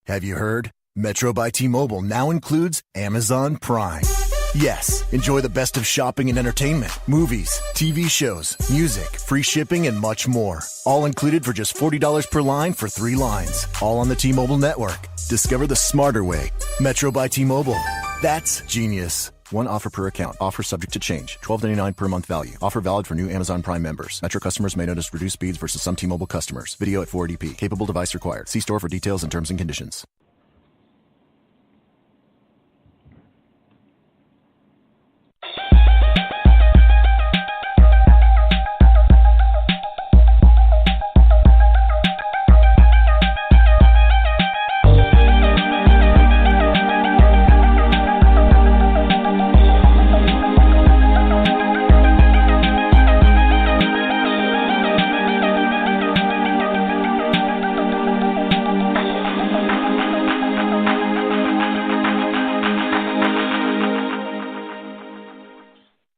Have you heard? Metro by T-Mobile now includes Amazon Prime. Yes, enjoy the best of shopping and entertainment, movies, TV shows, music, free shipping, and much more. All included for just $40 per line for 3 lines. All on the T-Mobile network. Discover the smarter way. Metro by T-Mobile. That's genius. One offer per account. Offer subject to change. $12.99 per month value. Offer valid for new Amazon Prime members. Metro customers may notice reduced speeds versus some T-Mobile customers. Video at 480p. Capable device required. See store for details and terms and conditions.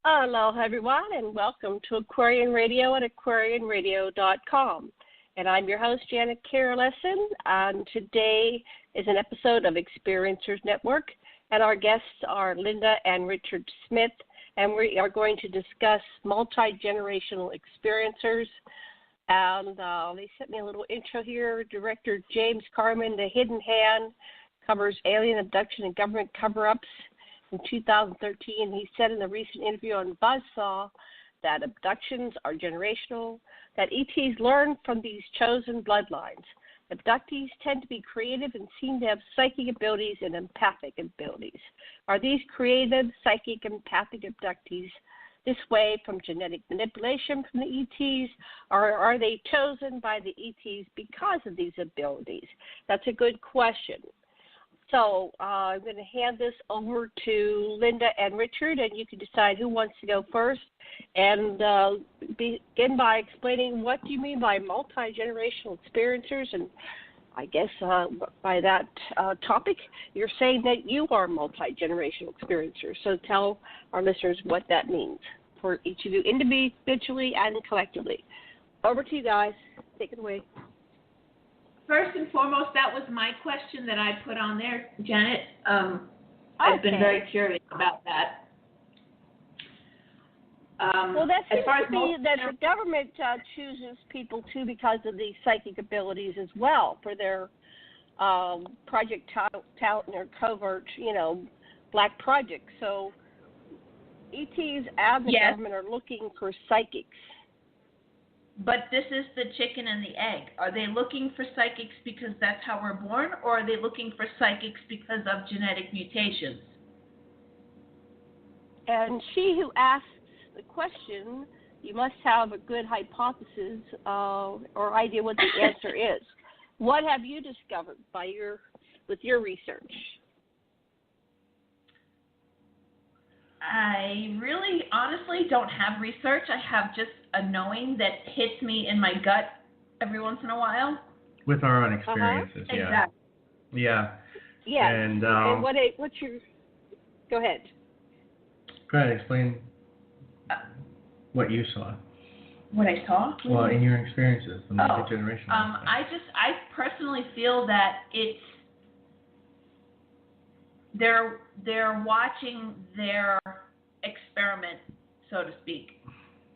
Hello, everyone, and welcome to Aquarian Radio at aquarianradio.com. And I'm your host, Janet Lessin, and today is an episode of Experiencers Network, and our guests are Linda and Richard Smith, and we are going to discuss multi-generational experiencers. And they sent me a little intro here. Director James Carman, The Hidden Hand, covers alien abduction and government cover-ups. In 2013, he said in a recent interview on Buzzsaw that abductions are generational, that ETs learn from these chosen bloodlines. Abductees tend to be creative and seem to have psychic abilities and empathic abilities. Are these creative, psychic, empathic abductees this way from genetic manipulation from the ETs, or are they chosen by the ETs because of these abilities? That's a good question. So I'm going to hand this over to Linda and Richard, and you can decide who wants to go first. And begin by explaining what do you mean by multi-generational experiencers. And I guess by that topic, you're saying that you are multi-generational experiencers. So tell our listeners what that means for each of you individually and collectively. Over to you guys. Take it away. First and foremost, that was my question that I put on there, Janet. I've been very curious about that. Well, that seems to be that the government chooses people, too, because of the psychic abilities as well for their Project Talent and their covert, black projects. So ETs and the government are looking for psychics. But this is the chicken and the egg. Are they looking for psychics because that's how we're born, or are they looking for psychics because of genetic mutations? And she who asks the question, you must have a good hypothesis or idea what the answer is. What have you discovered with your research? I really, honestly, don't have research. I have just a knowing that hits me in my gut every once in a while. With our own experiences, yeah. Exactly. Yeah. Yeah. And what's your? Go ahead. Go ahead. Explain what you saw. What I saw? Well, in your experiences, the multi-generational. I personally feel that it's. They're watching their experiment, so to speak.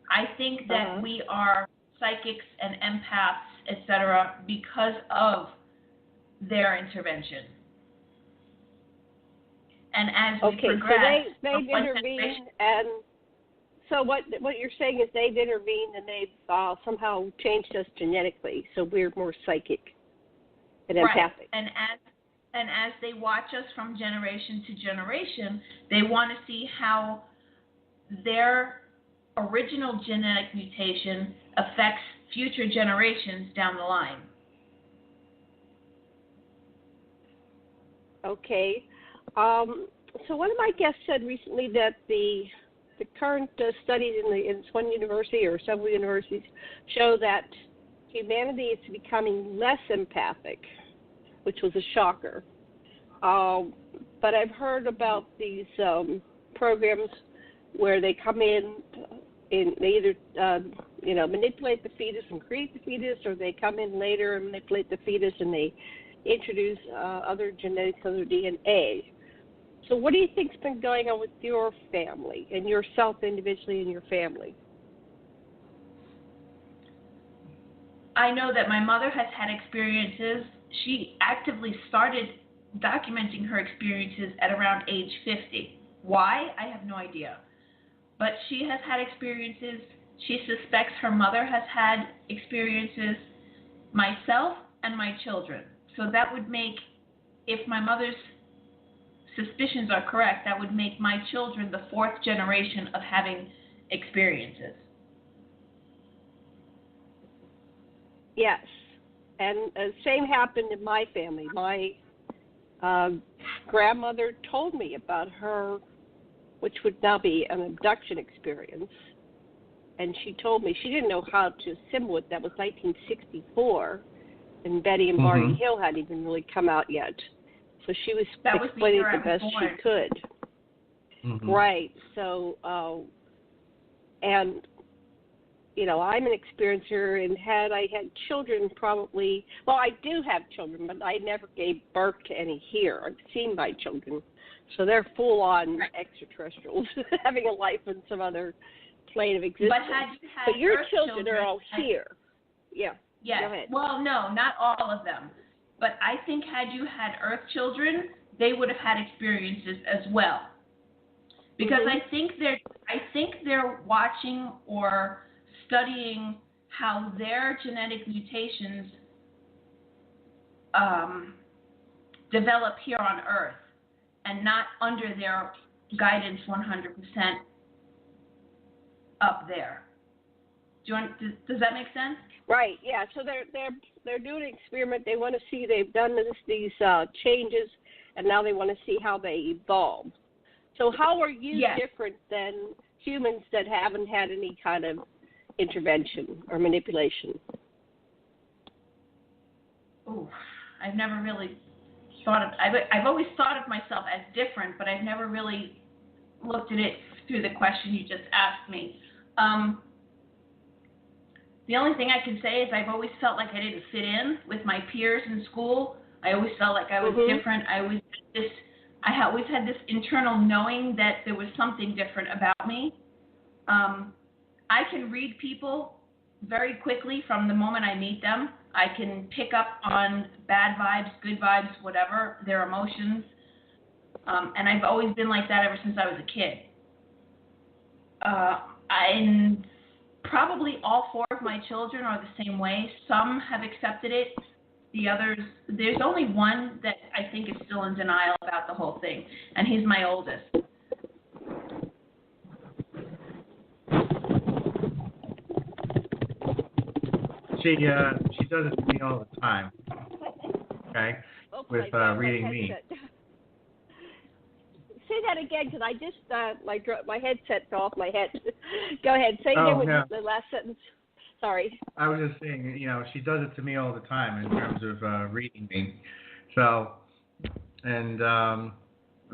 I think that we are psychics and empaths, etc., because of their intervention. And as we progress, so they've intervened, and so what you're saying is they've intervened and they've somehow changed us genetically, so we're more psychic and empathic. And as they watch us from generation to generation, they want to see how their original genetic mutation affects future generations down the line. Okay. So one of my guests said recently that the current studies in one university or several universities show that humanity is becoming less empathic, which was a shocker. But I've heard about these programs where they come in and they either manipulate the fetus and create the fetus, or they come in later and manipulate the fetus and they introduce other genetics, other DNA. So what do you think's been going on with your family and yourself individually and your family? I know that my mother has had experiences. She actively started documenting her experiences at around age 50. Why? I have no idea. But she has had experiences. She suspects her mother has had experiences, myself and my children. So that would make, if my mother's suspicions are correct, that would make my children the fourth generation of having experiences. Yes. And the same happened in my family. My grandmother told me about her, which would now be an abduction experience. And she told me she didn't know how to assimile it. That was 1964, and Betty and Barney Hill hadn't even really come out yet. So she was explaining it the best she could. Right. So, and, you know, I'm an experiencer, and had I had children probably, well, I do have children, but I never gave birth to any here. I've seen my children. So they're full-on extraterrestrials, having a life in some other plane of existence. But your children are all here. Yeah. Yes. Go ahead. Well, no, not all of them. But I think had you had Earth children, they would have had experiences as well. Because I think they're watching or studying how their genetic mutations develop here on Earth, and not under their guidance 100% up there. Does that make sense? Right. Yeah. So they're doing an experiment. They want to see they've done these changes, and now they want to see how they evolve. So how are you different than humans that haven't had any kind of intervention or manipulation? Ooh, I've never really thought of. I've always thought of myself as different, but I've never really looked at it through the question you just asked me. The only thing I can say is I've always felt like I didn't fit in with my peers in school. I always felt like I was different. I always had this internal knowing that there was something different about me. I can read people very quickly from the moment I meet them. I can pick up on bad vibes, good vibes, whatever, their emotions. And I've always been like that ever since I was a kid. And probably all four of my children are the same way. Some have accepted it. The others, there's only one that I think is still in denial about the whole thing, and he's my oldest. She does it to me all the time. Okay, with reading me. Say that again, because I just my headset fell off my head. Go ahead. Say again with the last sentence. Sorry. I was just saying, she does it to me all the time in terms of reading me. So, and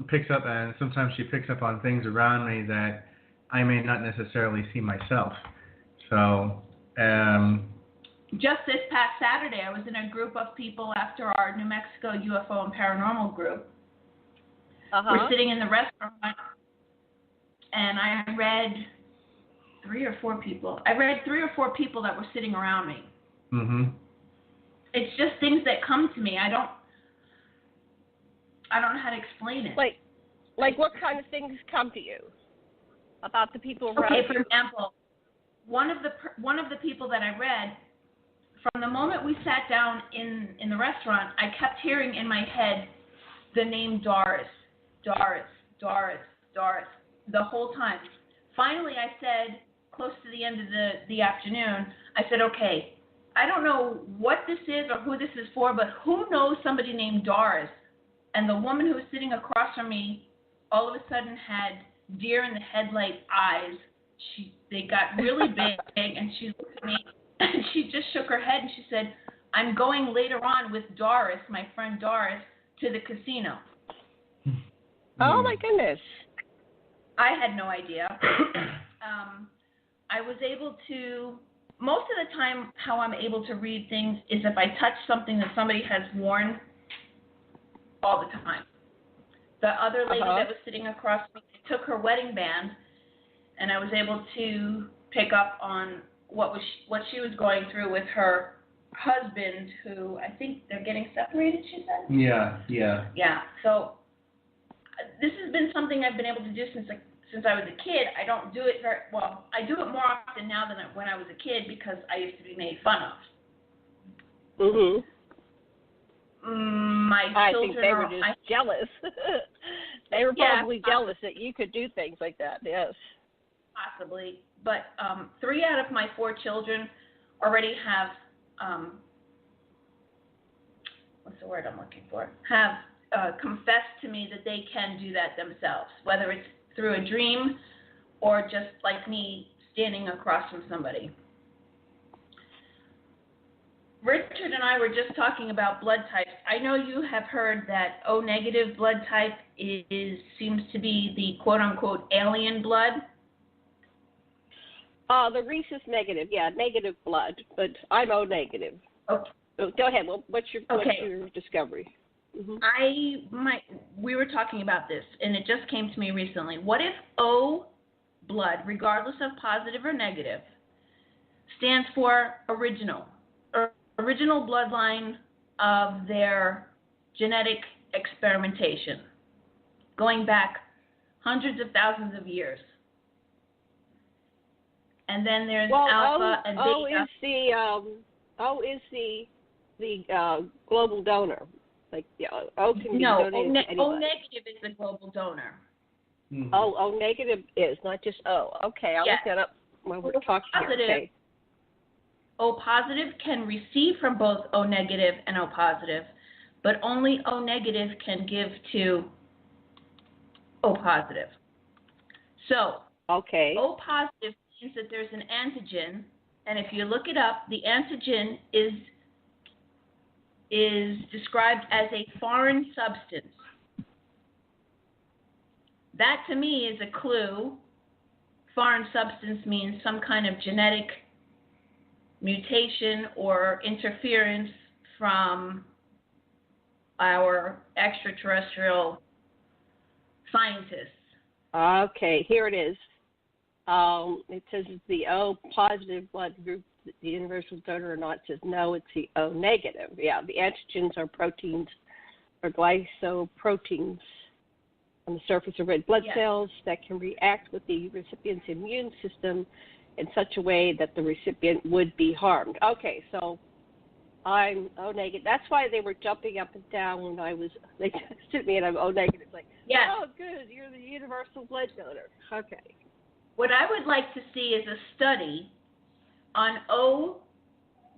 picks up, and sometimes she picks up on things around me that I may not necessarily see myself. So, just this past Saturday, I was in a group of people after our New Mexico UFO and Paranormal group. We're sitting in the restaurant, and I read 3 or 4 people. I read 3 or 4 people that were sitting around me. It's just things that come to me. I don't know how to explain it. Like what kind of things come to you about the people around you? Okay, for example, one of the people that I read, from the moment we sat down in the restaurant, I kept hearing in my head the name Doris, the whole time. Finally, I said, close to the end of the afternoon, I said, okay, I don't know what this is or who this is for, but who knows somebody named Doris? And the woman who was sitting across from me all of a sudden had deer in the headlight eyes. They got really big, and she looked at me, and she just shook her head, and she said, I'm going later on with Doris, my friend Doris, to the casino. Oh, my goodness. I had no idea. I was able to, most of the time, how I'm able to read things is if I touch something that somebody has worn all the time. The other lady Uh-huh. that was sitting across from me took her wedding band, and I was able to pick up on what she was going through with her husband, who I think they're getting separated, she said? Yeah. Yeah. So this has been something I've been able to do since I was a kid. I don't do it very well. I do it more often now than when I was a kid because I used to be made fun of. Mhm. My children I think they were just jealous. They were probably jealous that you could do things like that. Yes. Possibly, but 3 out of my 4 children already have what's the word I'm looking for? Have confessed to me that they can do that themselves, whether it's through a dream or just like me standing across from somebody. Richard and I were just talking about blood types. I know you have heard that O negative blood type seems to be the quote-unquote alien blood. The rhesus negative, negative blood, but I'm O negative. Okay. So go ahead. Well, what's your discovery? Mm-hmm. We were talking about this, and it just came to me recently. What if O blood, regardless of positive or negative, stands for original bloodline of their genetic experimentation, going back hundreds of thousands of years? And then there's alpha and beta. O is the global donor. Like O can be donated to anybody. O negative is the global donor. Mm-hmm. O negative is not just O. Okay, I'll look that up when we're talking. Okay. O positive can receive from both O negative and O positive, but only O negative can give to O positive. So O positive means that there's an antigen, and if you look it up, the antigen is described as a foreign substance. That to me is a clue. Foreign substance means some kind of genetic mutation or interference from our extraterrestrial scientists. Okay, here it is. It says it's the O positive blood group, the universal donor or not. It says no, it's the O negative. Yeah, the antigens are proteins or glycoproteins on the surface of red blood cells that can react with the recipient's immune system in such a way that the recipient would be harmed. Okay, so I'm O negative. That's why they were jumping up and down when they tested me and I'm O negative. Like, oh, good, you're the universal blood donor. Okay. What I would like to see is a study on O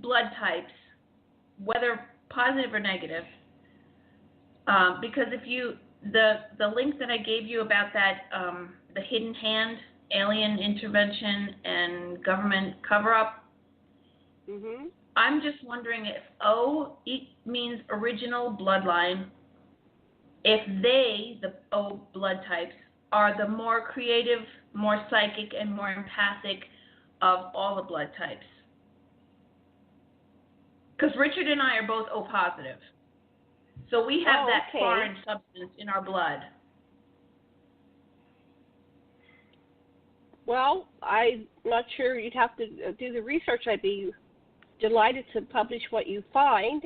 blood types, whether positive or negative, because if the link that I gave you about that, the hidden hand, alien intervention, and government cover-up, I'm just wondering if O means original bloodline, if the O blood types, are the more creative, more psychic, and more empathic of all the blood types. Because Richard and I are both O positive. So we have that foreign substance in our blood. Well, I'm not sure. You'd have to do the research. I'd be delighted to publish what you find.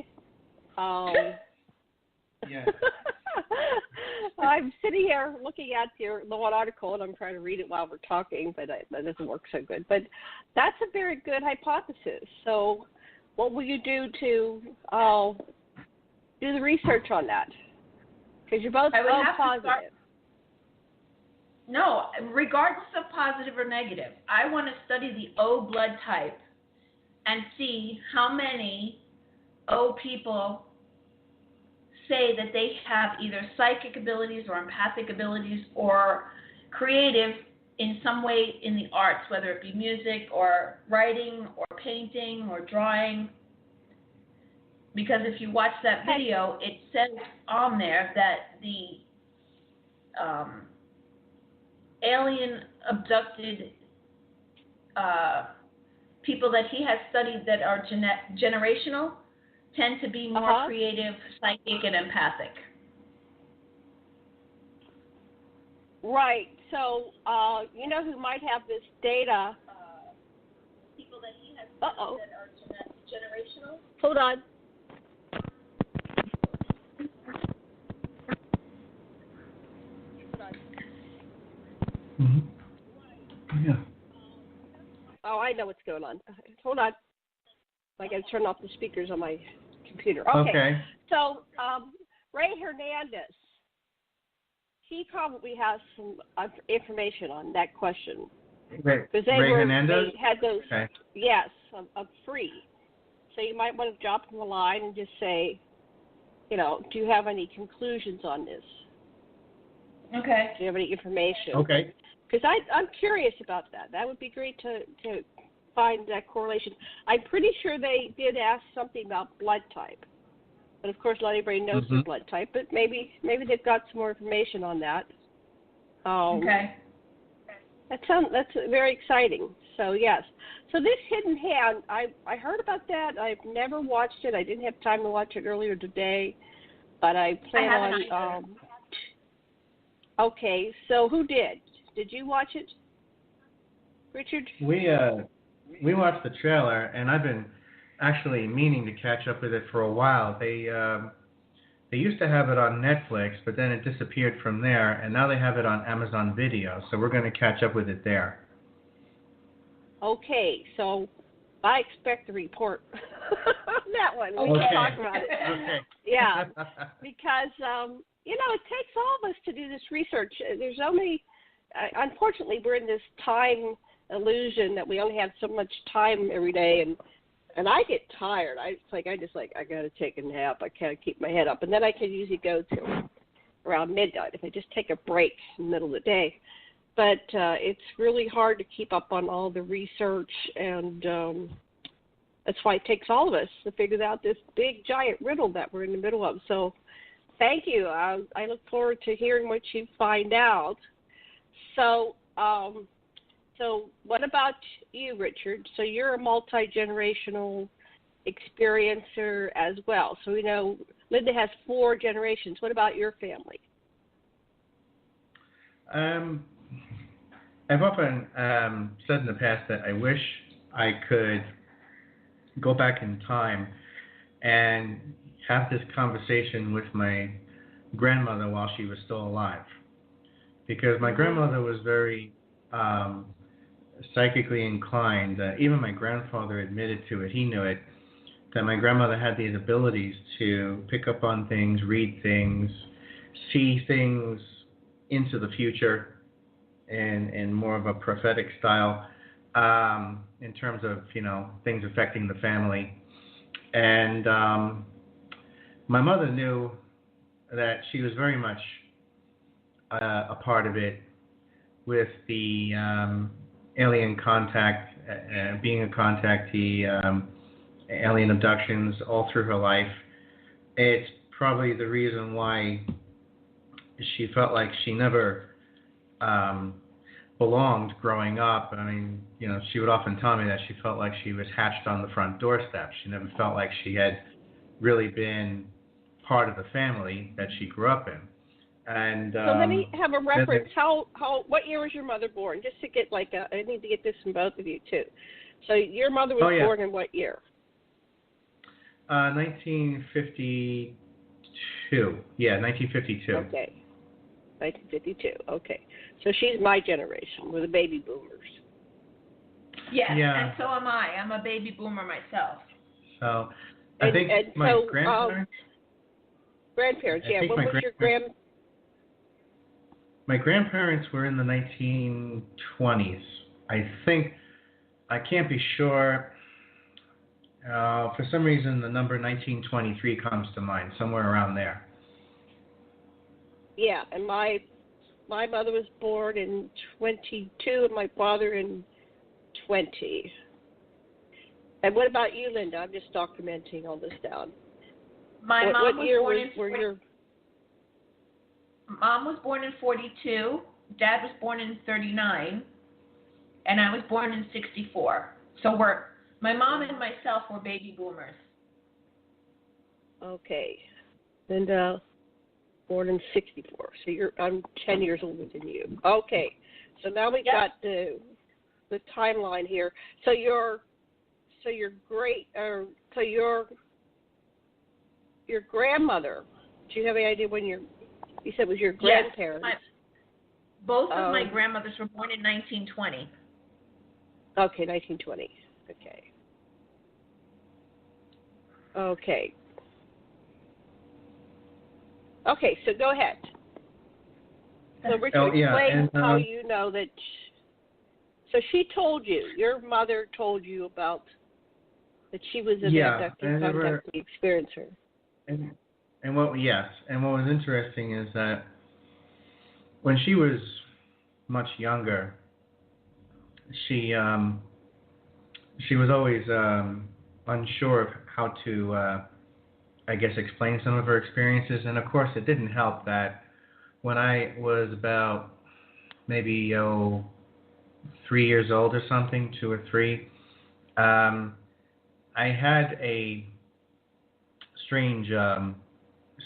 Yeah. I'm sitting here looking at the one article, and I'm trying to read it while we're talking, but that doesn't work so good. But that's a very good hypothesis. So what will you do to do the research on that? Because you're both O positive. No, regardless of positive or negative, I want to study the O blood type and see how many O people say that they have either psychic abilities or empathic abilities or creative in some way in the arts, whether it be music or writing or painting or drawing. Because if you watch that video, it says on there that the alien abducted people that he has studied that are generational tend to be more creative, psychic, and empathic. Right. So, you know who might have this data? People that he has that are generational. Hold on. Mm-hmm. Yeah. Oh, I know what's going on. Hold on. I got to turn off the speakers on my computer. Okay. So, Ray Hernandez, he probably has some information on that question. Ray Hernandez? They had those, okay. Yes, free. So you might want to drop him a line and just say, you know, do you have any conclusions on this? Okay. Do you have any information? Okay. Because I'm curious about that. That would be great to find that correlation. I'm pretty sure they did ask something about blood type. But of course, not everybody knows their blood type. But maybe they've got some more information on that. Okay. That's very exciting. So yes. So this Hidden Hand, I heard about that. I've never watched it. I didn't have time to watch it earlier today, but I plan on. Okay. So who did? Did you watch it, Richard? We watched the trailer, and I've been actually meaning to catch up with it for a while. They used to have it on Netflix, but then it disappeared from there, and now they have it on Amazon Video, so we're going to catch up with it there. Okay, so I expect a report on that one. We can talk about it. Okay. Yeah, because, you know, it takes all of us to do this research. There's so many, unfortunately, we're in this time illusion that we only have so much time every day, and I get tired. I got to take a nap. I can't keep my head up. And then I can usually go to around midnight if I just take a break in the middle of the day. But it's really hard to keep up on all the research, and that's why it takes all of us to figure out this big, giant riddle that we're in the middle of. So thank you. I look forward to hearing what you find out. So what about you, Richard? So you're a multi-generational experiencer as well. So we know Linda has 4 generations. What about your family? I've often said in the past that I wish I could go back in time and have this conversation with my grandmother while she was still alive. Because my grandmother was very psychically inclined. Even my grandfather admitted to it. He knew it, that my grandmother had these abilities to pick up on things, read things, see things into the future in more of a prophetic style in terms of, you know, things affecting the family. And my mother knew that she was very much a part of it with the alien contact, being a contactee, alien abductions all through her life. It's probably the reason why she felt like she never belonged growing up. I mean, you know, she would often tell me that she felt like she was hatched on the front doorstep. She never felt like she had really been part of the family that she grew up in. And so let me have a reference. What year was your mother born? Just to get I need to get this from both of you too. So your mother was born in what year? 1952. Yeah, 1952. Okay. 1952. Okay. So she's my generation. We're the baby boomers. Yes, and so am I. I'm a baby boomer myself. So I think my grandparents. Grandparents, yeah. When was your My grandparents were in the 1920s. I think, I can't be sure. For some reason, the number 1923 comes to mind, somewhere around there. Yeah, and my mother was born in 22 and my father in 20. And what about you, Linda? I'm just documenting all this down. My mom was born in Mom was born in 42, Dad was born in 39, and I was born in 64. So my mom and myself were baby boomers. Okay. And Born in 64. So I'm 10 years older than you. Okay. So now we got the timeline here. So your grandmother. Do you have any idea when you said it was your grandparents? Yes, both of my grandmothers were born in 1920. Okay, 1920. Okay. Okay. Okay, so go ahead. So Richard, explain how you know that. So she told you, your mother told you about that she was an abducted contactee experiencer. And what was interesting is that when she was much younger, she was always unsure of how to, I guess, explain some of her experiences. And of course, it didn't help that when I was about maybe 3 years old or something, 2 or 3, I had a strange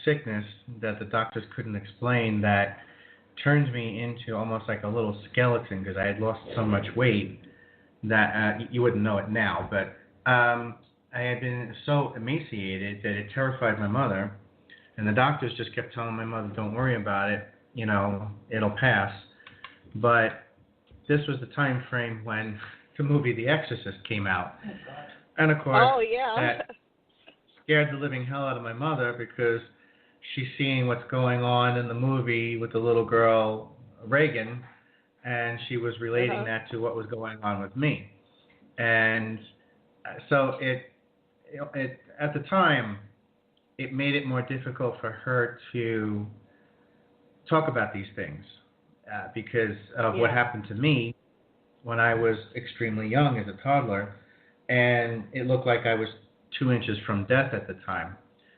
sickness that the doctors couldn't explain that turned me into almost like a little skeleton because I had lost so much weight that you wouldn't know it now, but I had been so emaciated that it terrified my mother, and the doctors just kept telling my mother, don't worry about it, it'll pass. But this was the time frame when the movie The Exorcist came out. Oh, God. And of course, that scared the living hell out of my mother because she's seeing what's going on in the movie with the little girl, Reagan, and she was relating that to what was going on with me. And so it at the time, it made it more difficult for her to talk about these things because of what happened to me when I was extremely young as a toddler, and it looked like I was 2 inches from death at the time.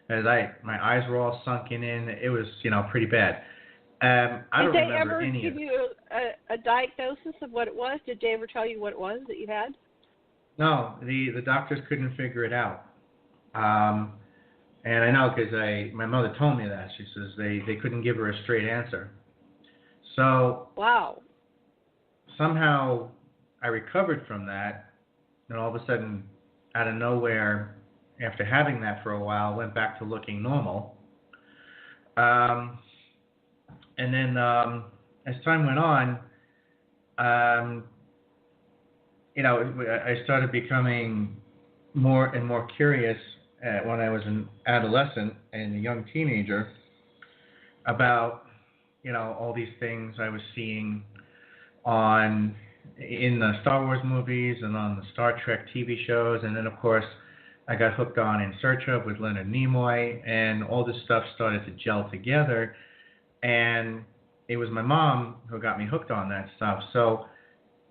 As my eyes were all sunken in, it was pretty bad. I don't remember any of it. Did they ever give you a diagnosis of what it was? Did they ever tell you what it was that you had? No, the doctors couldn't figure it out. And I know because my mother told me that. She says they couldn't give her a straight answer. So somehow I recovered from that, and all of a sudden, out of nowhere, after having that for a while, went back to looking normal. And then as time went on, I started becoming more and more curious when I was an adolescent and a young teenager about, all these things I was seeing in the Star Wars movies and on the Star Trek TV shows. And then, of course, I got hooked on In Search of with Leonard Nimoy, and all this stuff started to gel together. And it was my mom who got me hooked on that stuff. So,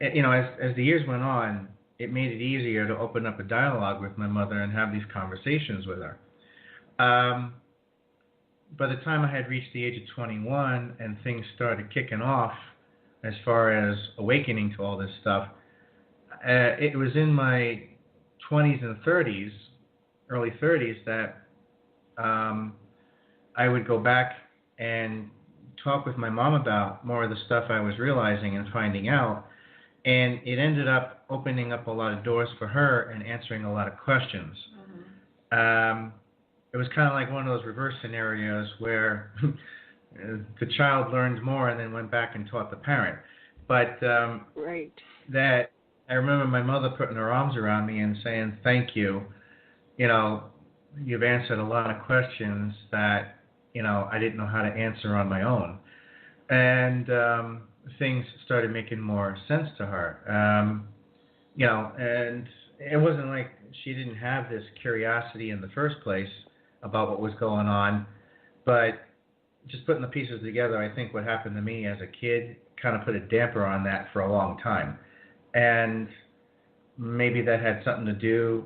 as the years went on, it made it easier to open up a dialogue with my mother and have these conversations with her. By the time I had reached the age of 21 and things started kicking off as far as awakening to all this stuff, it was in my 20s and 30s, early 30s, that I would go back and talk with my mom about more of the stuff I was realizing and finding out. And it ended up opening up a lot of doors for her and answering a lot of questions. Mm-hmm. It was kind of like one of those reverse scenarios where the child learned more and then went back and taught the parent. But that I remember my mother putting her arms around me and saying, thank you. You've answered a lot of questions that, I didn't know how to answer on my own. And things started making more sense to her. And it wasn't like she didn't have this curiosity in the first place about what was going on, but just putting the pieces together, I think what happened to me as a kid kind of put a damper on that for a long time. And maybe that had something to do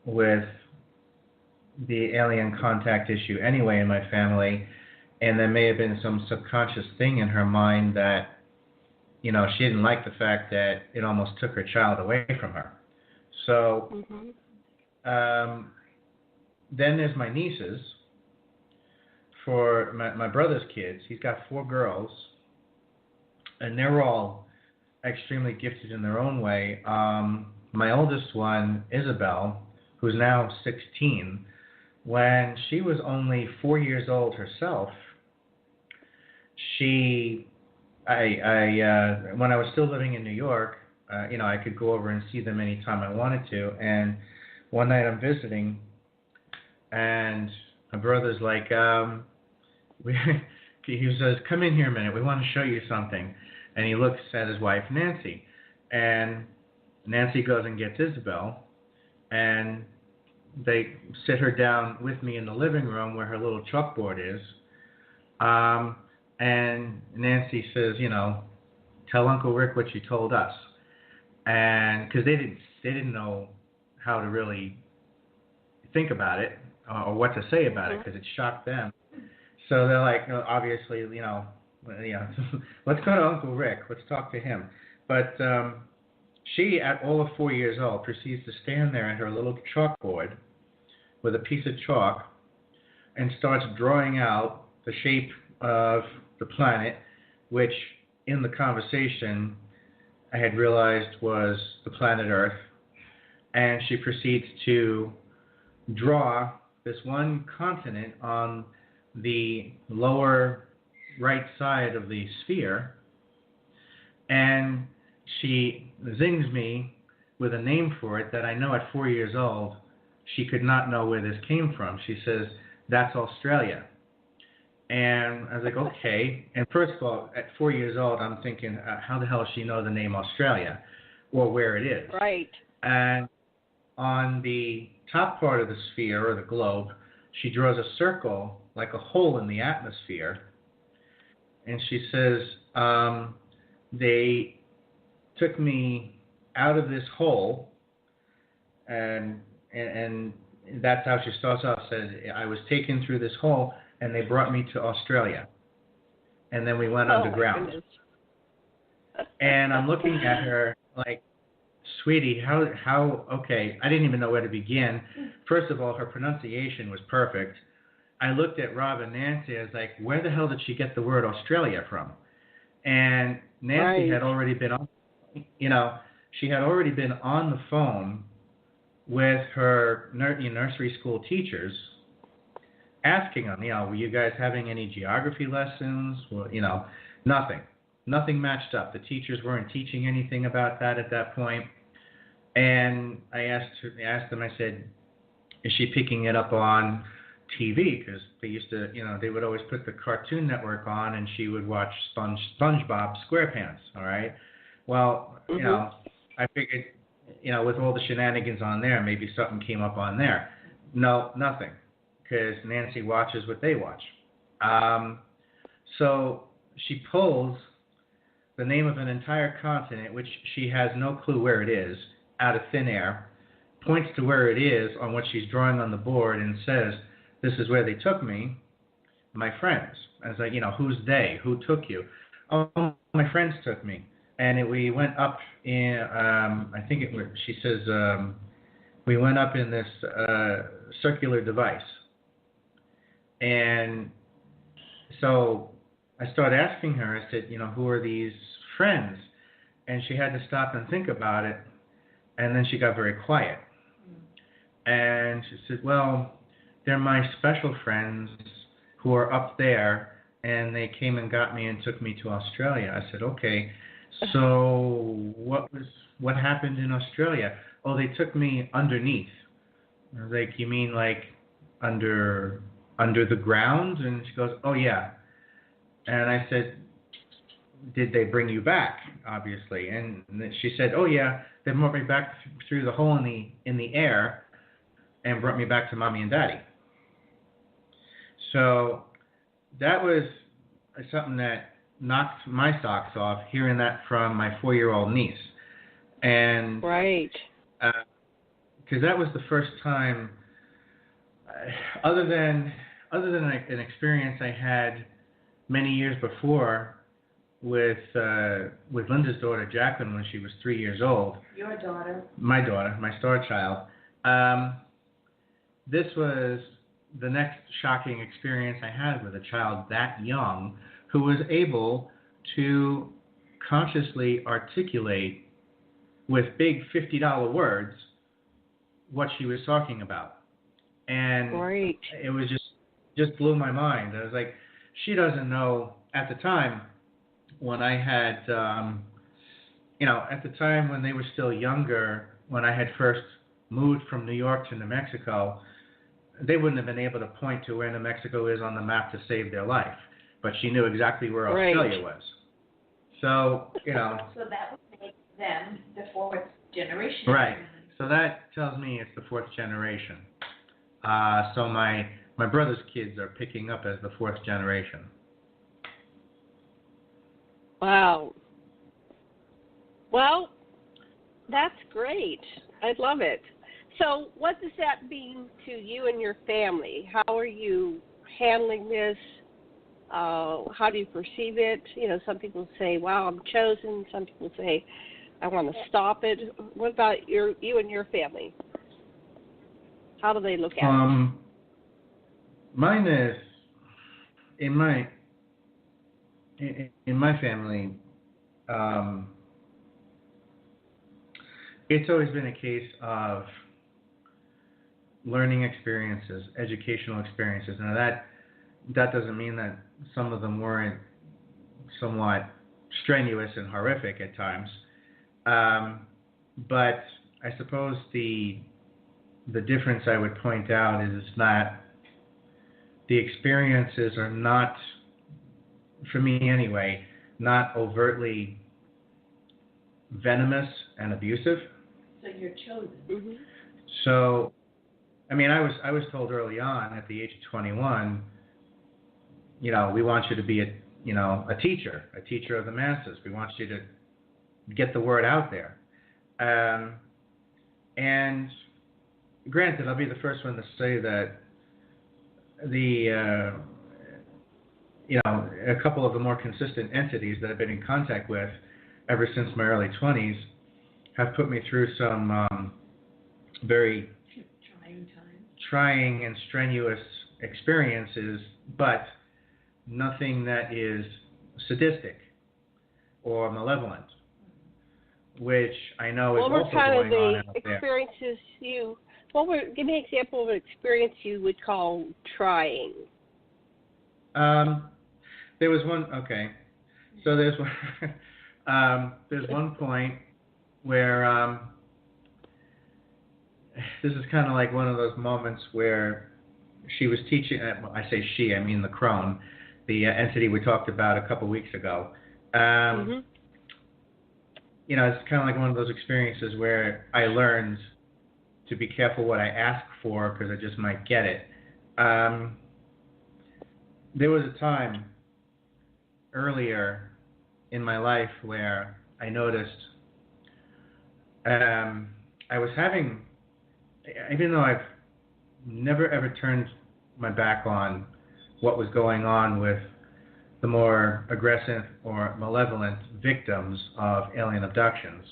with the alien contact issue anyway in my family, and there may have been some subconscious thing in her mind that, she didn't like the fact that it almost took her child away from her. So then there's my nieces. for my brother's kids. He's got 4 girls, and they're all extremely gifted in their own way. My oldest one, Isabel, who's now 16, when she was only 4 years old herself, when I was still living in New York, I could go over and see them anytime I wanted to. And one night I'm visiting, and my brother's like, he says, "Come in here a minute. We want to show you something." And he looks at his wife, Nancy. And Nancy goes and gets Isabel, and they sit her down with me in the living room where her little chalkboard is. And Nancy says, "Tell Uncle Rick what you told us." And because they didn't know how to really think about it or what to say about it, because it shocked them. So they're like, "No, obviously, let's go to Uncle Rick. Let's talk to him." But she, at all of 4 years old, proceeds to stand there at her little chalkboard with a piece of chalk and starts drawing out the shape of the planet, which in the conversation I had realized was the planet Earth. And she proceeds to draw this one continent on the lower right side of the sphere, and she zings me with a name for it that I know at 4 years old she could not know where this came from. She says, "That's Australia." And I was like, okay. And first of all, at 4 years old, I'm thinking, how the hell does she know the name Australia or where it is? Right. And on the top part of the sphere or the globe, she draws a circle like a hole in the atmosphere. And she says, they took me out of this hole, and that's how she starts off. Said, "I was taken through this hole, and they brought me to Australia. And then we went underground." And I'm looking at her like, "Sweetie, how, okay." I didn't even know where to begin. First of all, her pronunciation was perfect. I looked at Rob and Nancy. I was like, where the hell did she get the word Australia from? And Nancy had already been on, she had already been on the phone with her nursery school teachers, asking them, were you guys having any geography lessons? Well, nothing matched up. The teachers weren't teaching anything about that at that point. And I asked them, I said, "Is she picking it up on TV?" Because they used to, they would always put the Cartoon Network on, and she would watch SpongeBob SquarePants. All right. Well, I figured, with all the shenanigans on there, maybe something came up on there. No, nothing, because Nancy watches what they watch. So she pulls the name of an entire continent, which she has no clue where it is, out of thin air, points to where it is on what she's drawing on the board, and says, "This is where they took me, my friends." I was like, who's they? Who took you? "Oh, my friends took me." And we went up in, she says, we went up in this circular device. And so I started asking her, I said, who are these friends? And she had to stop and think about it. And then she got very quiet. And she said, "Well, they're my special friends who are up there, and they came and got me and took me to Australia." I said, "Okay, so what happened in Australia?" "Oh, they took me underneath." I was like, "You mean like under the ground?" And she goes, "Oh yeah." And I said, "Did they bring you back?" Obviously. And she said, "Oh yeah, they brought me back through the hole in the air and brought me back to Mommy and Daddy." So that was something that knocked my socks off, hearing that from my 4-year-old niece. And because that was the first time, other than an experience I had many years before with Linda's daughter Jacqueline when she was 3 years old. Your daughter. My daughter, my star child. This was the next shocking experience I had with a child that young who was able to consciously articulate with big $50 words what she was talking about. And Great. it was just blew my mind. I was like, she doesn't know at the time when I had, at the time when they were still younger, when I had first moved from New York to New Mexico, they wouldn't have been able to point to where New Mexico is on the map to save their life. But she knew exactly where Australia was. So, So that would make them the fourth generation. Right. So that tells me it's the fourth generation. So my brother's kids are picking up as the fourth generation. Wow. Well, that's great. I love it. So what does that mean to you and your family? How are you handling this? How do you perceive it? Some people say, wow, I'm chosen. Some people say, I want to stop it. What about you and your family? How do they look at it? Mine is, in my family, it's always been a case of learning experiences, educational experiences. Now that doesn't mean that some of them weren't somewhat strenuous and horrific at times. But I suppose the difference I would point out is that the experiences are not, for me anyway, not overtly venomous and abusive. So you're chosen. Mm-hmm. So, I was told early on at the age of 21, we want you to be a teacher of the masses. We want you to get the word out there. And granted, I'll be the first one to say that a couple of the more consistent entities that I've been in contact with ever since my early 20s have put me through some very trying and strenuous experiences, but nothing that is sadistic or malevolent, which I know is also going on out there. Experiences give me an example of an experience you would call trying. There was one. Okay, so there's one. There's one point where this is kind of like one of those moments where she was teaching. I say she, I mean the crone, the entity we talked about a couple weeks ago. Mm-hmm. It's kind of like one of those experiences where I learned to be careful what I ask for because I just might get it. There was a time earlier in my life where I noticed I was having, even though I've never ever turned my back on what was going on with the more aggressive or malevolent victims of alien abductions,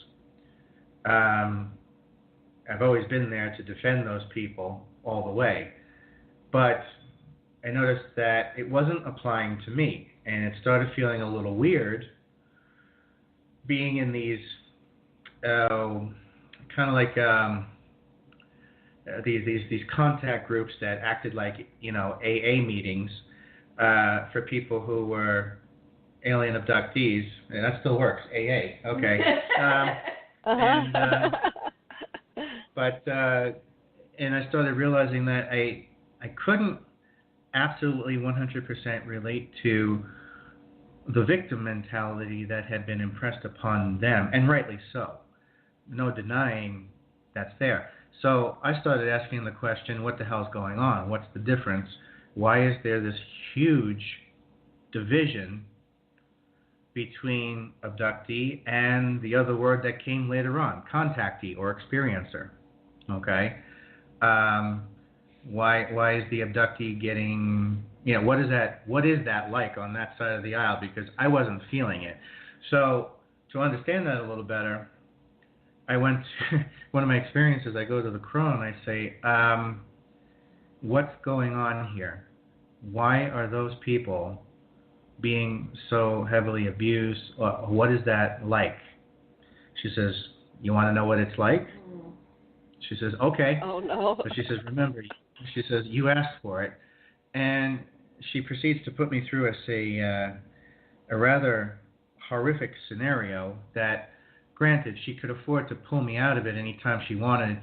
I've always been there to defend those people all the way. But I noticed that it wasn't applying to me, and it started feeling a little weird being in these kind of like these contact groups that acted like AA meetings for people who were alien abductees. And that still works. AA. Okay. And I started realizing that I couldn't absolutely 100% relate to the victim mentality that had been impressed upon them, and rightly so. No denying that's there. So I started asking the question, what the hell's going on? What's the difference? Why is there this huge division between abductee and the other word that came later on, contactee or experiencer? Okay. Why is the abductee getting, what is that like on that side of the aisle? Because I wasn't feeling it. So to understand that a little better, I went, one of my experiences, I go to the crone and I say, what's going on here? Why are those people being so heavily abused? What is that like? She says, you want to know what it's like? She says, okay. Oh, no. But she says, remember, she says, you asked for it. And she proceeds to put me through a rather horrific scenario that, granted, she could afford to pull me out of it anytime she wanted,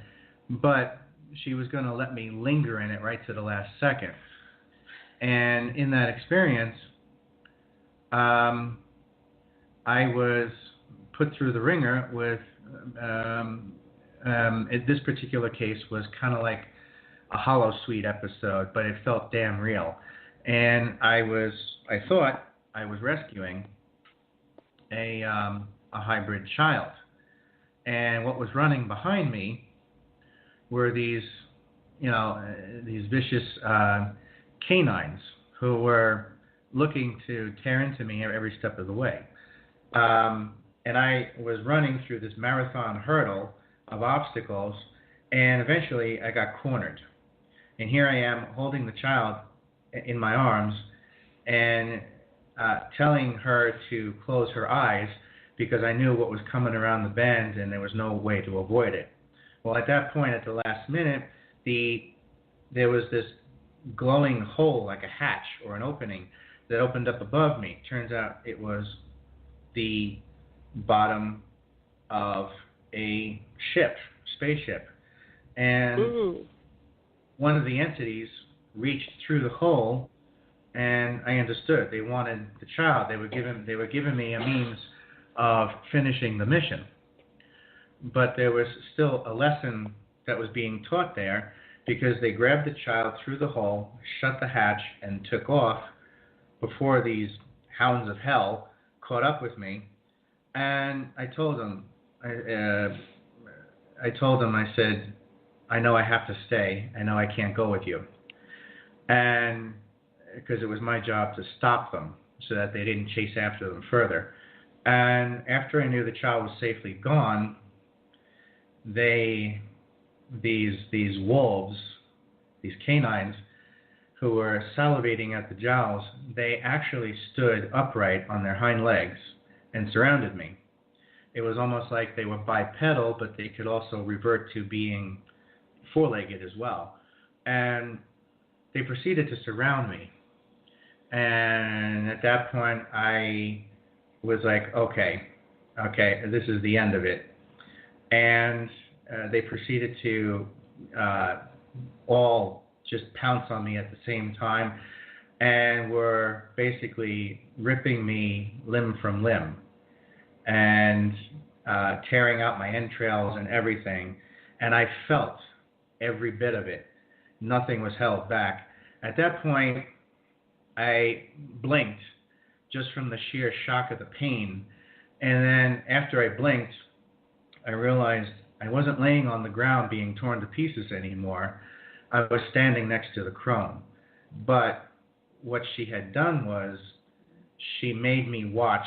but she was going to let me linger in it right to the last second. And in that experience, I was put through the ringer with, this particular case was kind of like a hollow suite episode, but it felt damn real. And I thought I was rescuing a hybrid child. And what was running behind me were these vicious canines who were looking to tear into me every step of the way. And I was running through this marathon hurdle of obstacles, and eventually I got cornered. And here I am holding the child in my arms and telling her to close her eyes because I knew what was coming around the bend and there was no way to avoid it. Well, at that point, at the last minute, there was this glowing hole, like a hatch or an opening, that opened up above me. Turns out it was the bottom of a spaceship. And one of the entities reached through the hole, and I understood. They wanted the child. They were giving me a means of finishing the mission. But there was still a lesson that was being taught there, because they grabbed the child through the hole, shut the hatch, and took off before these hounds of hell caught up with me. And I told them, I said, I know I have to stay. I know I can't go with you. And because it was my job to stop them so that they didn't chase after them further. And after I knew the child was safely gone, these wolves, these canines, who were salivating at the jowls, they actually stood upright on their hind legs and surrounded me. It was almost like they were bipedal, but they could also revert to being four-legged as well. And they proceeded to surround me. And at that point, I was like, okay, this is the end of it. And they proceeded to all just pounce on me at the same time and were basically ripping me limb from limb and tearing out my entrails and everything. And I felt every bit of it. Nothing was held back. At that point, I blinked just from the sheer shock of the pain. And then after I blinked, I realized I wasn't laying on the ground being torn to pieces anymore. I was standing next to the crone. But what she had done was she made me watch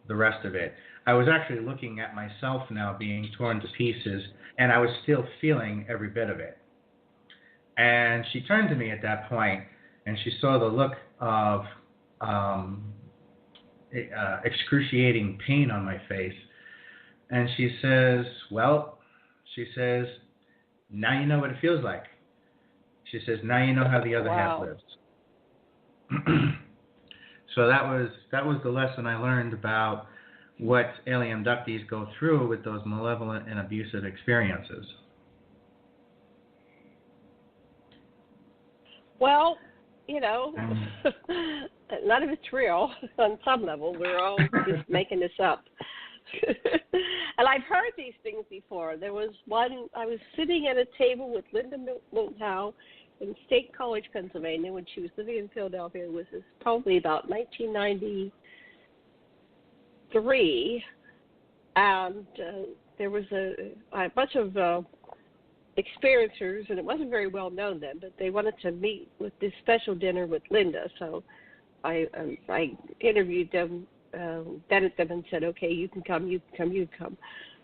the rest of it. I was actually looking at myself now being torn to pieces, and I was still feeling every bit of it. And she turned to me at that point, and she saw the look of excruciating pain on my face. And she says, now you know what it feels like. She says, now you know how the other half lives. So that was the lesson I learned about what alien abductees go through with those malevolent and abusive experiences. Well, none of it's real on some level. We're all just making this up. And I've heard these things before. There was one, I was sitting at a table with Linda Moulton in State College, Pennsylvania, when she was living in Philadelphia. It was probably about 1993. And there was a bunch of experiencers, and it wasn't very well known then, but they wanted to meet with this special dinner with Linda. So I interviewed them, vetted them, and said, okay, you can come, you can come, you can come.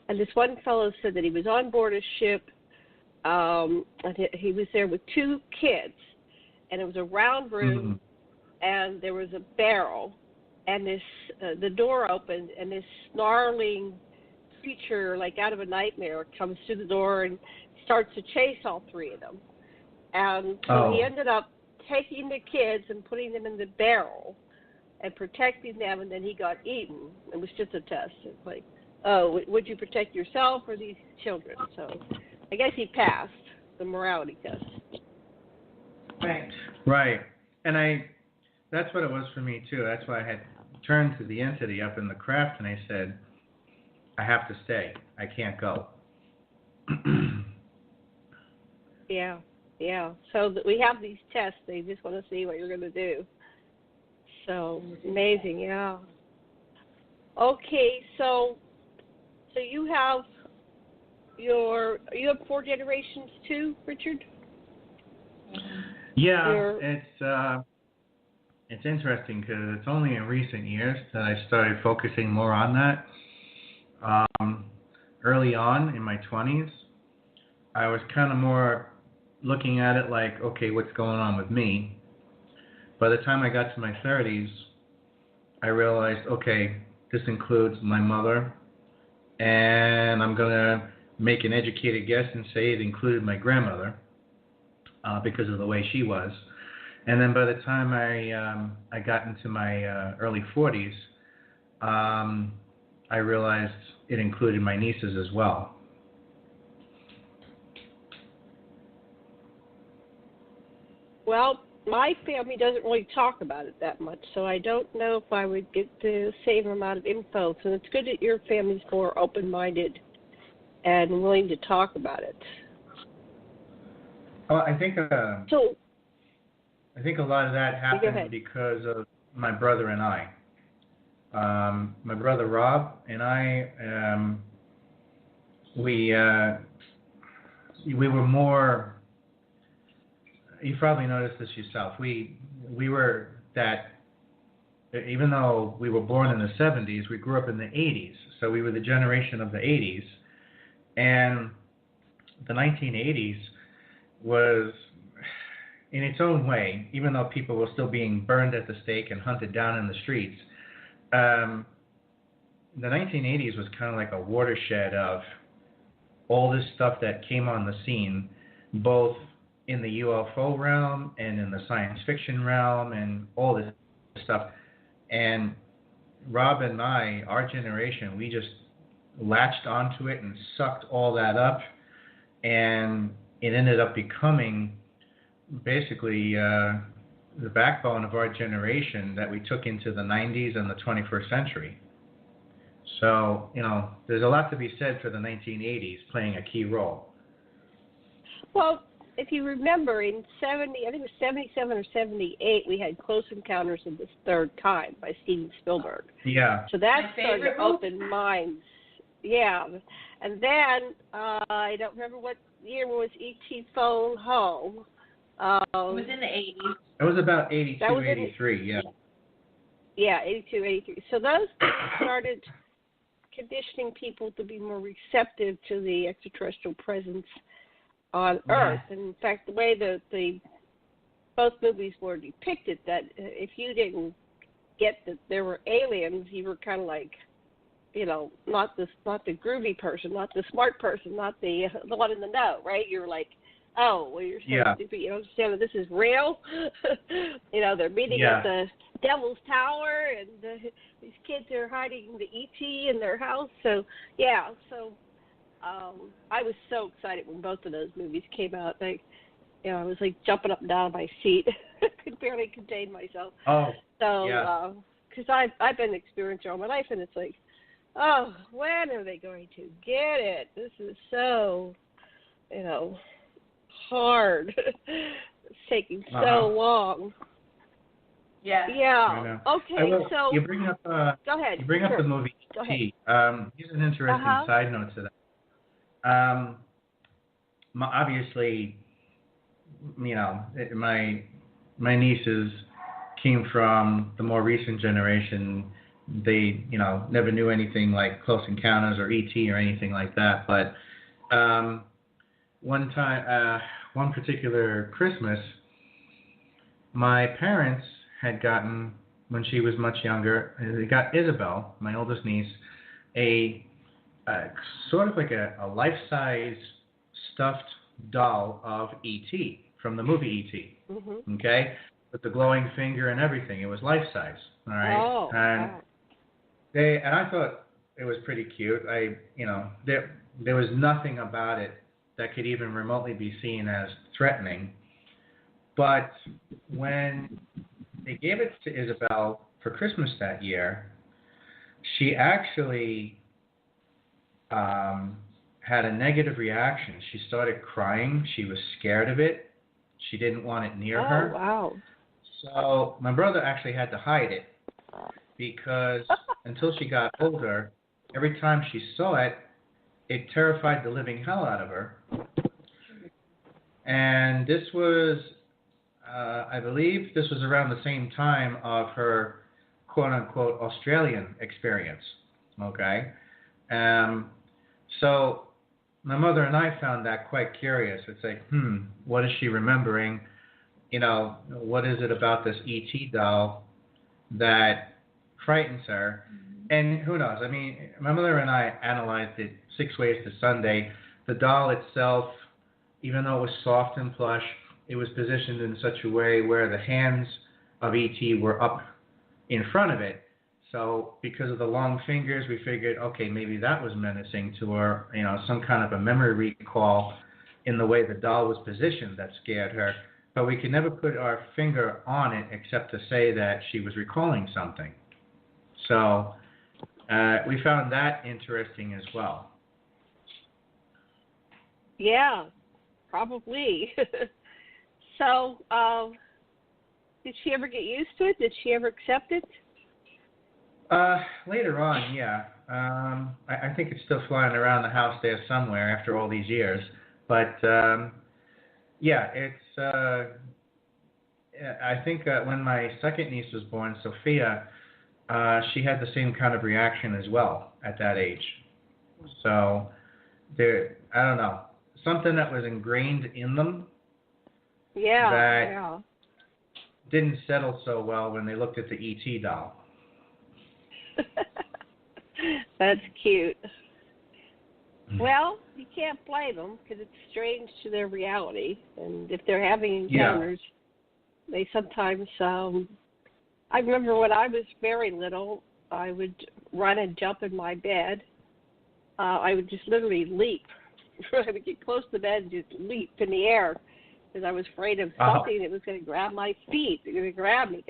And this one fellow said that he was on board a ship, and he was there with two kids, and it was a round room, and there was a barrel, and this the door opened, and this snarling creature, like out of a nightmare, comes through the door and starts to chase all three of them. And so he ended up taking the kids and putting them in the barrel and protecting them, and then he got eaten. It was just a test. It's like, oh, would you protect yourself or these children? So I guess he passed the morality test. Right. And that's what it was for me, too. That's why I had turned to the entity up in the craft, and I said, I have to stay. I can't go. Yeah. So we have these tests. They just want to see what you're going to do. So amazing, yeah. Okay, so you have you have 4 generations too, Richard? Yeah, it's interesting because it's only in recent years that I started focusing more on that. Early on in my 20s, I was kind of more looking at it like, okay, what's going on with me? By the time I got to my 30s, I realized, okay, this includes my mother, and I'm going to make an educated guess and say it included my grandmother because of the way she was. And then by the time I got into my early 40s, I realized it included my nieces as well. Well, my family doesn't really talk about it that much, so I don't know if I would get the same amount of info. So it's good that your family's more open-minded and willing to talk about it. Well, I think a lot of that happened because of my brother and I. My brother Rob and I, we were more. You probably noticed this yourself. We were that. Even though we were born in the 70s, we grew up in the 80s. So we were the generation of the 80s, and the 1980s was, in its own way, even though people were still being burned at the stake and hunted down in the streets, the 1980s was kind of like a watershed of all this stuff that came on the scene, both in the UFO realm and in the science fiction realm and all this stuff. And Rob and I, our generation, we just latched onto it and sucked all that up, and it ended up becoming basically the backbone of our generation that we took into the 90s and the 21st century. So, there's a lot to be said for the 1980s playing a key role. Well, if you remember, in I think it was 77 or 78, we had Close Encounters of the Third Kind by Steven Spielberg. Yeah. So that started to open minds. Yeah. And then, I don't remember what year was E.T. Phone Home. It was in the 80s. It was about 82, 83, yeah. Yeah, 82, 83. So those things started conditioning people to be more receptive to the extraterrestrial presence on Earth. And in fact, the way the both movies were depicted, that if you didn't get that there were aliens, you were kind of like, not the groovy person, not the smart person, not the one in the know, right? You're like, oh, well, you're so stupid. You don't understand that this is real. They're meeting at the Devil's Tower, and these kids are hiding the ET in their house. So, yeah. So, I was so excited when both of those movies came out. I was like jumping up and down on my seat. Could barely contain myself. Oh. So, because I've been an experiencer all my life, and it's like, oh, when are they going to get it? This is so, hard. It's taking so long. Yeah. Yeah. Okay. So you bring up. Go ahead. You bring up the movie E.T. Here's an interesting side note to that. Obviously, my nieces came from the more recent generation. They, never knew anything like Close Encounters or E.T. or anything like that. But one particular Christmas, my parents had gotten, when she was much younger, they got Isabel, my oldest niece, a sort of like a life-size stuffed doll of E.T. from the movie E.T. Mm-hmm. Okay, with the glowing finger and everything. It was life-size. All right, Oh, and wow. and I thought it was pretty cute. There was nothing about it that could even remotely be seen as threatening. But when they gave it to Isabel for Christmas that year, she actually had a negative reaction. She started crying. She was scared of it. She didn't want it near her. Oh, wow. So my brother actually had to hide it because until she got older, every time she saw it, it terrified the living hell out of her. And this was, I believe, this was around the same time of her quote-unquote Australian experience. Okay, so my mother and I found that quite curious. It's like, what is she remembering? What is it about this E.T. doll that frightens her? And who knows? I mean, my mother and I analyzed it 6 ways to Sunday. The doll itself, even though it was soft and plush, it was positioned in such a way where the hands of E.T. were up in front of it. So because of the long fingers, we figured, okay, maybe that was menacing to her, some kind of a memory recall in the way the doll was positioned that scared her. But we could never put our finger on it except to say that she was recalling something. So we found that interesting as well. Yeah, probably. So, did she ever get used to it? Did she ever accept it? Later on, yeah. I think it's still flying around the house there somewhere after all these years. But yeah, it's. I think when my second niece was born, Sophia, she had the same kind of reaction as well at that age. So I don't know, something that was ingrained in them. Yeah. That didn't settle so well when they looked at the E.T. doll. That's cute. Well, you can't blame them because it's strange to their reality. And if they're having encounters, they sometimes, I remember when I was very little, I would run and jump in my bed. I would just literally leap. I would get close to the bed and just leap in the air because I was afraid of something that was going to grab my feet. They're going to grab me.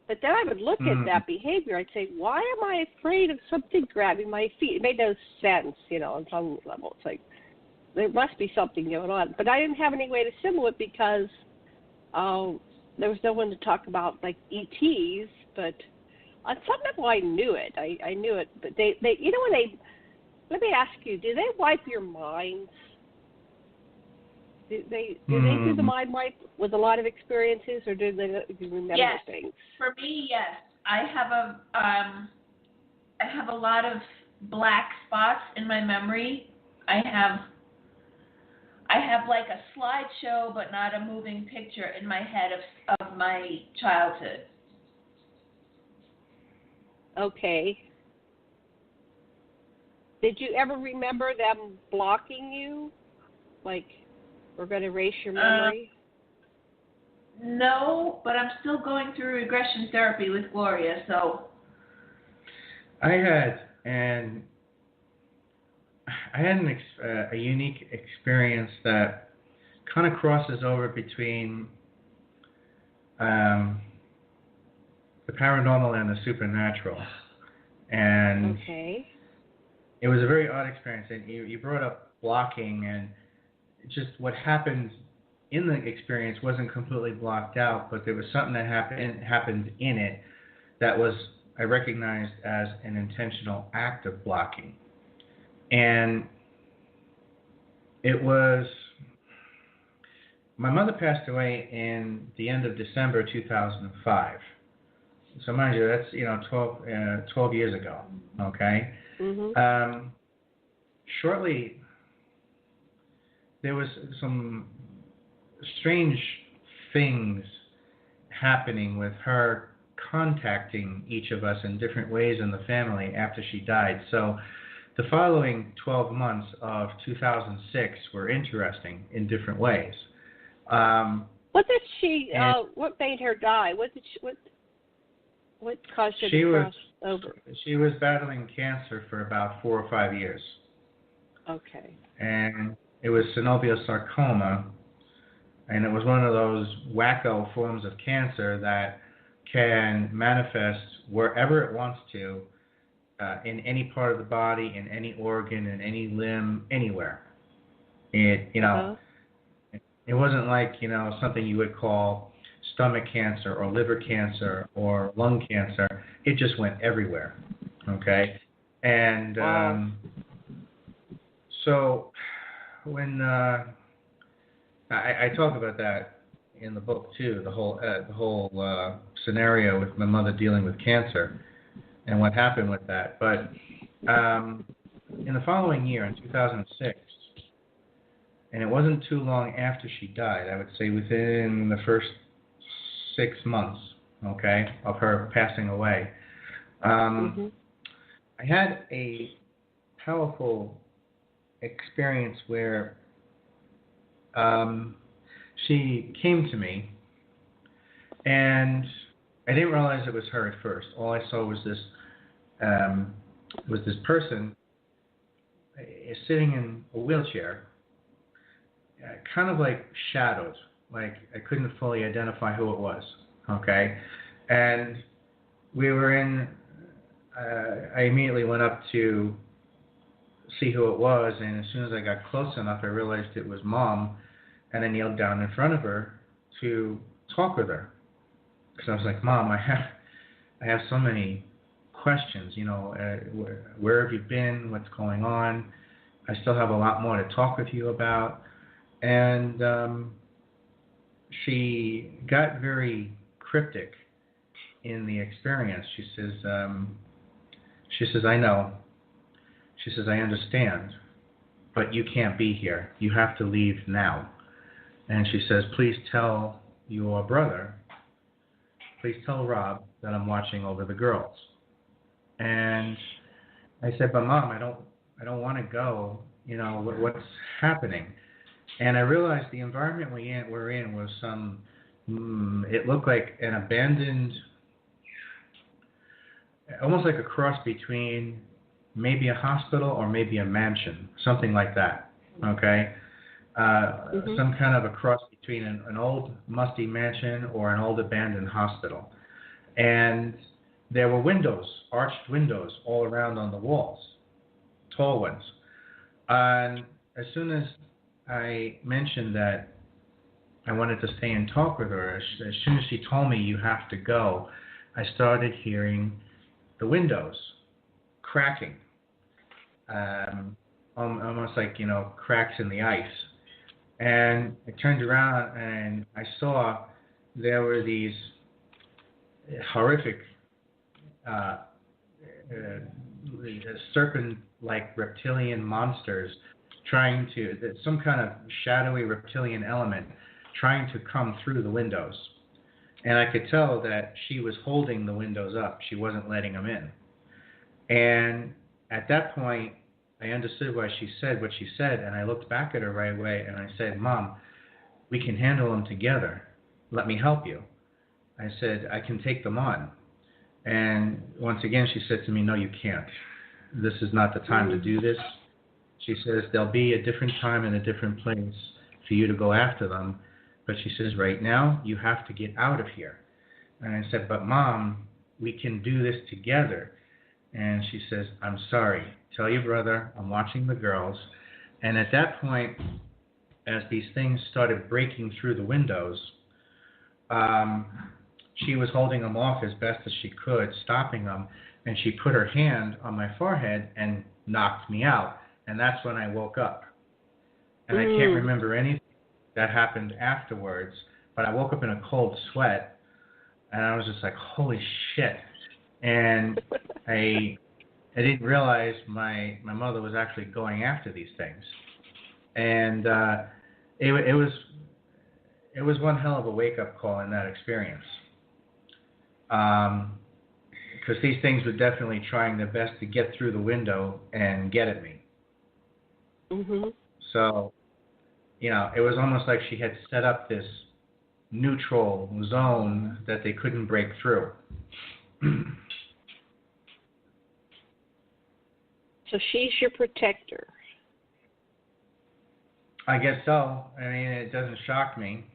But then I would look at that behavior. I'd say, why am I afraid of something grabbing my feet? It made no sense, on some level. It's like, there must be something going on. But I didn't have any way to symbol it because there was no one to talk about, like, ETs. But on some level, I knew it. I knew it. But they let me ask you, do they wipe your minds? Do they do the mind wipe with a lot of experiences, or do they remember things? For me, yes. I have a lot of black spots in my memory. I have like a slideshow, but not a moving picture in my head of my childhood. Okay. Did you ever remember them blocking you? Like, we're going to erase your memory? No, but I'm still going through regression therapy with Gloria, so. I had a unique experience that kind of crosses over between the paranormal and the supernatural. And okay. It was a very odd experience. And you brought up blocking, and just what happened in the experience wasn't completely blocked out, but there was something that happened in it that was, I recognized as an intentional act of blocking. And it was, my mother passed away in the end of December 2005. So mind you, that's 12 years ago. Okay. Mm-hmm. Shortly, there was some strange things happening with her contacting each of us in different ways in the family after she died. So the following 12 months of 2006 were interesting in different ways. What did she? What made her die? What caused her to cross over? She was battling cancer for about 4 or 5 years. Okay. And it was synovial sarcoma, and it was one of those wacko forms of cancer that can manifest wherever it wants to, in any part of the body, in any organ, in any limb, anywhere. It wasn't like, something you would call stomach cancer or liver cancer or lung cancer. It just went everywhere. Okay? And so when I talk about that in the book too, the whole scenario with my mother dealing with cancer and what happened with that. But in the following year, in 2006, and it wasn't too long after she died, I would say within the first 6 months, okay, of her passing away, I had a powerful experience where she came to me, and I didn't realize it was her at first. All I saw was this person sitting in a wheelchair, kind of like shadowed, like I couldn't fully identify who it was. Okay, and we were in. I immediately went up to see who it was, and as soon as I got close enough, I realized it was Mom, and I kneeled down in front of her to talk with her, because I was like, Mom, I have so many questions, where have you been, what's going on? I still have a lot more to talk with you about. And she got very cryptic in the experience. She says, I know. She says, I understand, but you can't be here. You have to leave now. And she says, please tell your brother, please tell Rob that I'm watching over the girls. And I said, but Mom, I don't want to go. What's happening? And I realized the environment we're in was it looked like an abandoned, almost like a cross between maybe a hospital or maybe a mansion, something like that, okay? Some kind of a cross between an old musty mansion or an old abandoned hospital. And there were windows, arched windows all around on the walls, tall ones. And as soon as I mentioned that I wanted to stay and talk with her, as soon as she told me you have to go, I started hearing the windows cracking, almost like, cracks in the ice. And I turned around and I saw there were these horrific serpent-like reptilian monsters some kind of shadowy reptilian element trying to come through the windows. And I could tell that she was holding the windows up. She wasn't letting them in. And at that point, I understood why she said what she said, and I looked back at her right away, and I said, Mom, we can handle them together. Let me help you. I said, I can take them on. And once again, she said to me, no, you can't. This is not the time to do this. She says, there'll be a different time and a different place for you to go after them. But she says, right now, you have to get out of here. And I said, but Mom, we can do this together. And she says, I'm sorry. Tell your brother I'm watching the girls. And at that point, as these things started breaking through the windows, she was holding them off as best as she could, stopping them. And she put her hand on my forehead and knocked me out. And that's when I woke up. And I can't remember anything that happened afterwards, but I woke up in a cold sweat, and I was just like, holy shit. And I didn't realize my mother was actually going after these things. And it was one hell of a wake-up call in that experience. because these things were definitely trying their best to get through the window and get at me. Mhm. So, it was almost like she had set up this neutral zone that they couldn't break through. So she's your protector. I guess so. I mean, it doesn't shock me.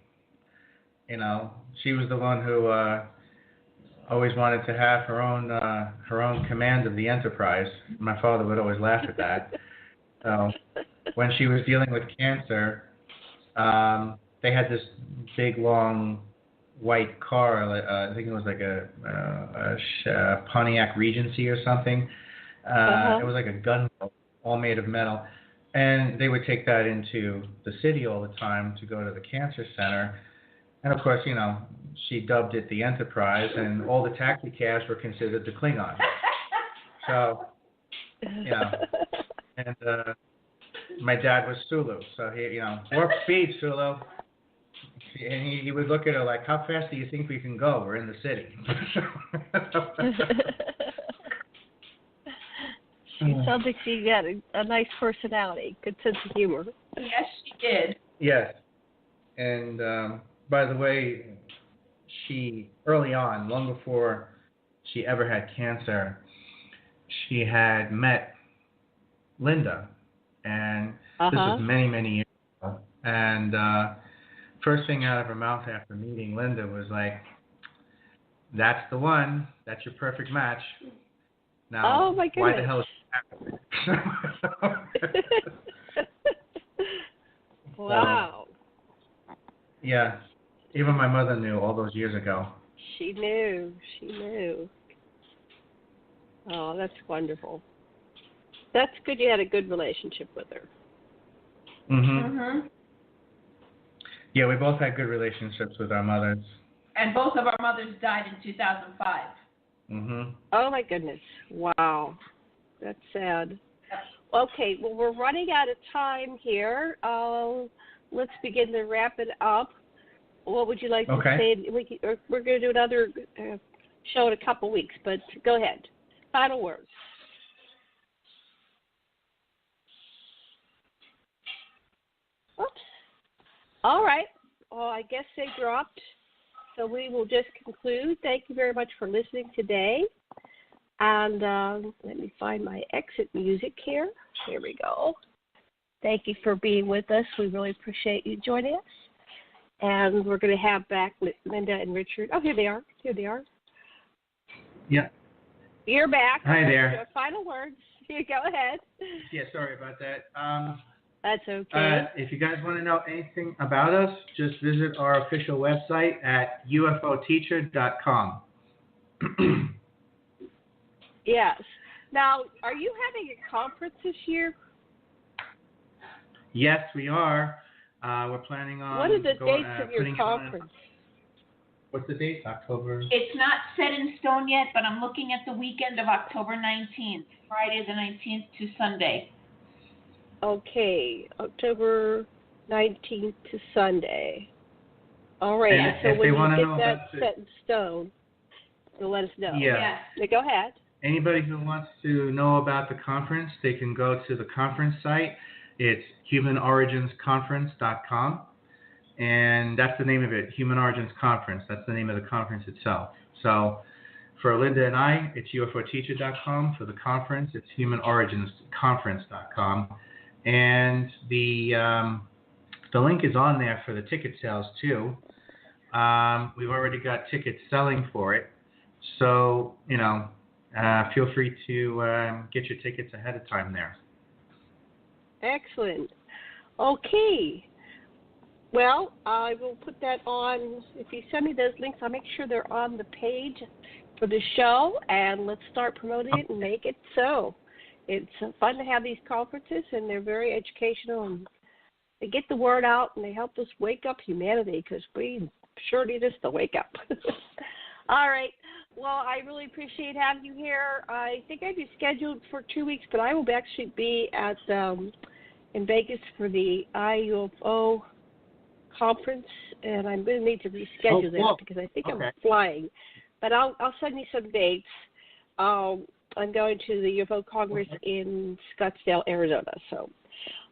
She was the one who always wanted to have her own command of the Enterprise. My father would always laugh at that. So when she was dealing with cancer, they had this big, long, white car. I think it was like a Pontiac Regency or something. It was like a gunboat, all made of metal. And they would take that into the city all the time to go to the cancer center. And of course, she dubbed it the Enterprise, and all the taxi cabs were considered the Klingon. So, and my dad was Sulu, so he, warp speed, Sulu. And he would look at her like, how fast do you think we can go? We're in the city. She sounds like she got a nice personality, good sense of humor. Yes, she did. Yes. And by the way, she, early on, long before she ever had cancer, she had met Linda. And this was many, many years ago. And first thing out of her mouth after meeting Linda was like, that's the one. That's your perfect match. Now, oh my goodness. Why the hell is that happening? Wow. Yeah. Even my mother knew all those years ago. She knew. Oh, that's wonderful. That's good you had a good relationship with her. Mhm. Yeah, we both had good relationships with our mothers. And both of our mothers died in 2005. Oh my goodness. Wow. That's sad. Okay, well, we're running out of time here. Let's begin to wrap it up. What would you like to say? We're going to do another show in a couple weeks, but go ahead. Final words. Oops. All right. Well, I guess they dropped. So we will just conclude. Thank you very much for listening today. And let me find my exit music here. Here we go. Thank you for being with us. We really appreciate you joining us. And we're going to have back Linda and Richard. Oh, here they are. Yeah. You're back. Hi there. Final words. Here, go ahead. Yeah, sorry about that. That's okay. If you guys want to know anything about us, just visit our official website at ufoteacher.com. Yes. Now, are you having a conference this year? Yes, we are. We're planning on. What are the dates of your conference? What's the date? October. It's not set in stone yet, but I'm looking at the weekend of October 19th, Friday the 19th to Sunday. Okay, October 19th to Sunday. All right. And so if when they want you to know get that about set in stone, you'll let us know. Yeah. Go ahead. Anybody who wants to know about the conference, they can go to the conference site. It's humanoriginsconference.com. And that's the name of it, Human Origins Conference. That's the name of the conference itself. So for Linda and I, it's ufoteacher.com. For the conference, it's humanoriginsconference.com. And the link is on there for the ticket sales too. We've already got tickets selling for it. So, feel free to get your tickets ahead of time there. Excellent. Okay. Well, I will put that on. If you send me those links, I'll make sure they're on the page for the show, and let's start promoting it and make it so. It's fun to have these conferences, and they're very educational, and they get the word out, and they help us wake up humanity, because we sure need us to wake up. All right. Well, I really appreciate having you here. I think I'd be scheduled for 2 weeks, but I will actually be at in Vegas for the IUFO conference, and I'm going to need to reschedule that because I think I'm flying. But I'll send you some dates. I'm going to the UFO Congress in Scottsdale, Arizona. So,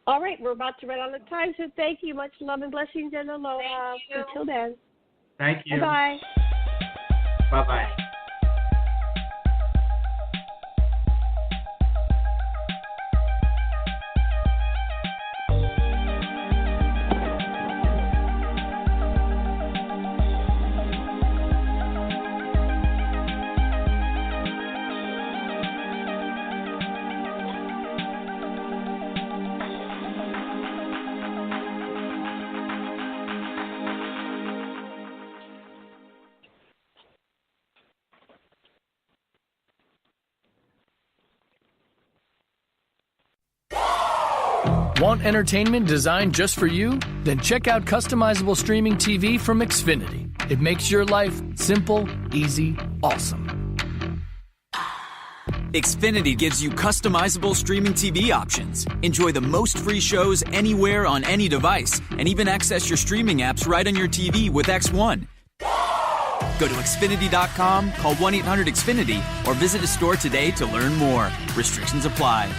all right, we're about to run out of time. So thank you. Much love and blessings and aloha. Until then. Thank you. Bye-bye. Bye-bye. Want entertainment designed just for you? Then check out customizable streaming TV from Xfinity. It makes your life simple, easy, awesome. Xfinity gives you customizable streaming TV options. Enjoy the most free shows anywhere on any device, and even access your streaming apps right on your TV with X1. Go to Xfinity.com, call 1-800-XFINITY, or visit a store today to learn more. Restrictions apply.